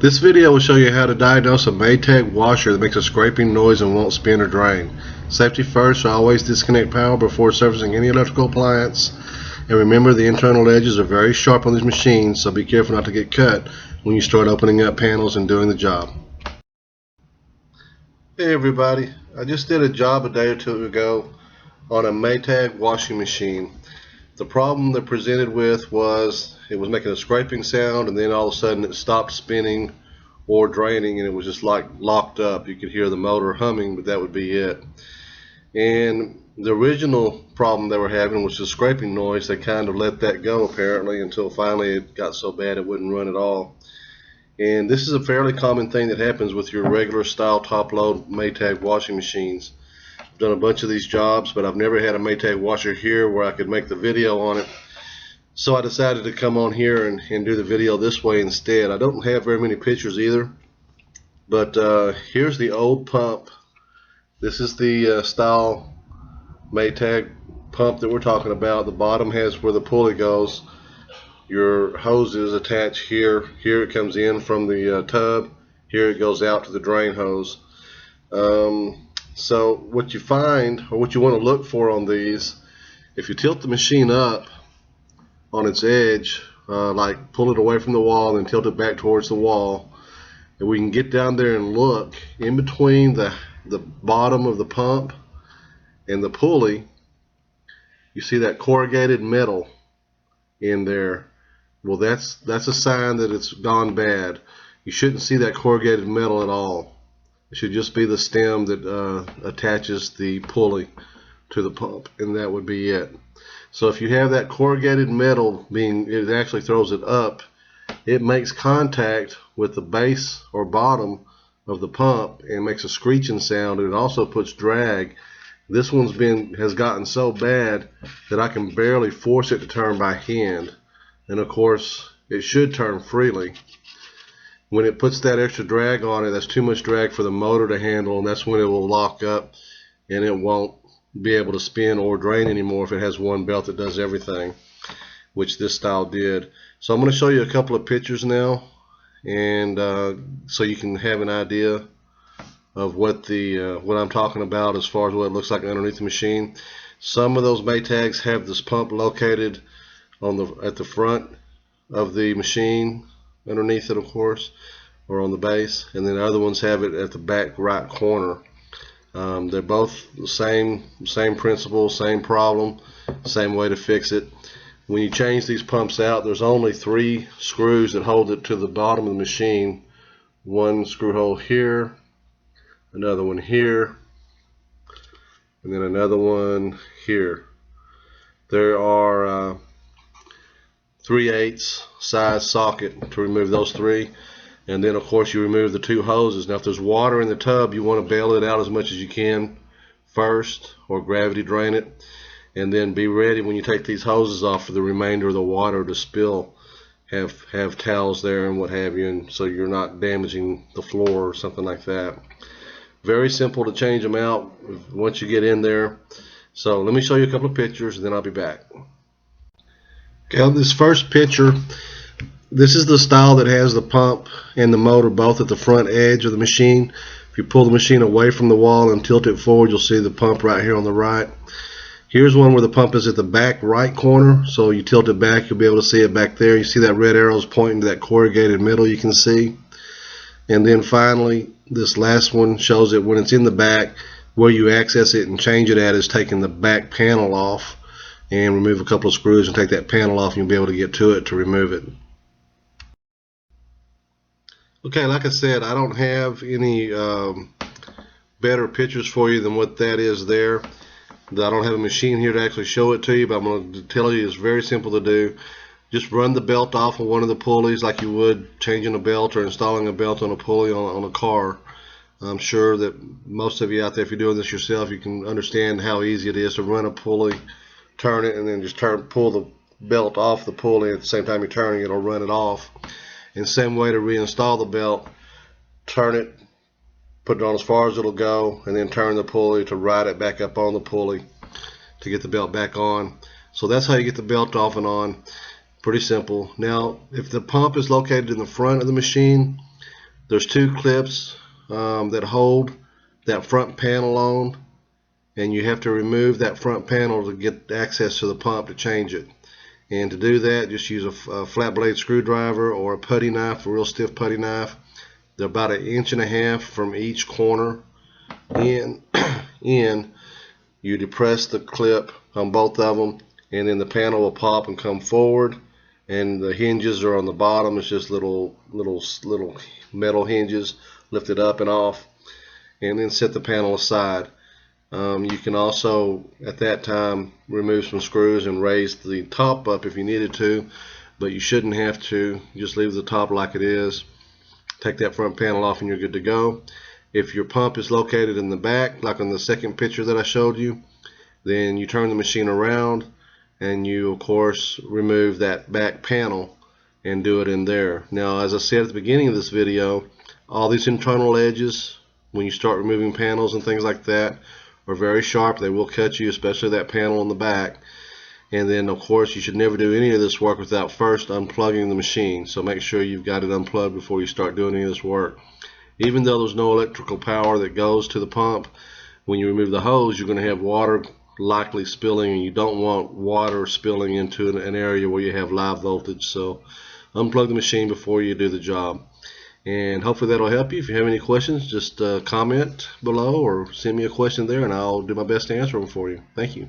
This video will show you how to diagnose a Maytag washer that makes a scraping noise and won't spin or drain. Safety first, so always disconnect power before servicing any electrical appliance. And remember, the internal edges are very sharp on these machines, so be careful not to get cut when you start opening up panels and doing the job. Hey everybody, I just did a job a day or two ago on a Maytag washing machine. The problem they're presented with was it was making a scraping sound, and then all of a sudden it stopped spinning or draining, and it was just like locked up. You could hear the motor humming, but that would be it. And the original problem they were having was the scraping noise. They kind of let that go apparently until finally it got so bad it wouldn't run at all. And this is a fairly common thing that happens with your regular style top load Maytag washing machines. I've done a bunch of these jobs, but I've never had a Maytag washer here where I could make the video on it. So I decided to come on here and do the video this way instead. I don't have very many pictures either, but here's the old pump. This is the style Maytag pump that we're talking about. The bottom has where the pulley goes. Your hose is attached here. Here it comes in from the tub. Here it goes out to the drain hose. So what you find, or what you want to look for on these, if you tilt the machine up on its edge, like pull it away from the wall and tilt it back towards the wall, and we can get down there and look in between the bottom of the pump and the pulley, you see that corrugated metal in there. Well, that's a sign that it's gone bad. You shouldn't see that corrugated metal at all. It should just be the stem that attaches the pulley to the pump, and that would be it. So if you have that corrugated metal, it actually throws it up, it makes contact with the base or bottom of the pump and makes a screeching sound, and it also puts drag. This one's has gotten so bad that I can barely force it to turn by hand, and of course it should turn freely. When it puts that extra drag on it, that's too much drag for the motor to handle, and that's when it will lock up and it won't be able to spin or drain anymore if it has one belt that does everything, which this style did. So I'm going to show you a couple of pictures now, and so you can have an idea of what I'm talking about as far as what it looks like underneath the machine. Some of those Maytags have this pump located at the front of the machine, underneath it of course, or on the base, and then other ones have it at the back right corner. They're both the same principle, same problem, same way to fix it. When you change these pumps out, there's only 3 screws that hold it to the bottom of the machine. One screw hole here, another one here, and then another one here. There are 3/8 size socket to remove those 3, and then of course you remove the 2 hoses. Now if there's water in the tub, you want to bail it out as much as you can first, or gravity drain it, and then be ready when you take these hoses off for the remainder of the water to spill. Have towels there and what have you, and so you're not damaging the floor or something like that. Very simple to change them out once you get in there. So let me show you a couple of pictures and then I'll be back. Okay, on this first picture, this is the style that has the pump and the motor both at the front edge of the machine. If you pull the machine away from the wall and tilt it forward, you'll see the pump right here on the right. Here's one where the pump is at the back right corner, so you tilt it back, you'll be able to see it back there. You see that red arrows pointing to that corrugated metal you can see. And then finally, this last one shows it when it's in the back. Where you access it and change it at is taking the back panel off, and remove a couple of screws and take that panel off, and you'll be able to get to it to remove it. Okay, like I said, I don't have any better pictures for you than what that is there. I don't have a machine here to actually show it to you, but I'm going to tell you it's very simple to do. Just run the belt off of one of the pulleys like you would changing a belt or installing a belt on a pulley on a car. I'm sure that most of you out there, if you're doing this yourself, you can understand how easy it is to run a pulley, turn it, and then just pull the belt off the pulley. At the same time you're turning it, it'll run it off. And same way to reinstall the belt, turn it, put it on as far as it'll go, and then turn the pulley to ride it back up on the pulley to get the belt back on. So that's how you get the belt off and on. Pretty simple. Now if the pump is located in the front of the machine, There's two clips that hold that front panel on, and you have to remove that front panel to get access to the pump to change it. And to do that, just use a flat blade screwdriver or a putty knife, a real stiff putty knife. They're about 1.5 inches from each corner in. You depress the clip on both of them, and then the panel will pop and come forward, and the hinges are on the bottom. It's just little metal hinges lifted up and off, and then set the panel aside. You can also at that time remove some screws and raise the top up if you needed to, but you shouldn't have to. Just leave the top like it is. Take that front panel off and you're good to go. If your pump is located in the back, like on the second picture that I showed you, then you turn the machine around and you of course remove that back panel and do it in there. Now, as I said at the beginning of this video, all these internal edges, when you start removing panels and things like that, are very sharp. They will cut you, especially that panel in the back. And then of course you should never do any of this work without first unplugging the machine. So make sure you've got it unplugged before you start doing any of this work. Even though there's no electrical power that goes to the pump, when you remove the hose, you're going to have water likely spilling, and you don't want water spilling into an area where you have live voltage. So unplug the machine before you do the job. And hopefully that'll help you. If you have any questions, just comment below or send me a question there, and I'll do my best to answer them for you. Thank you.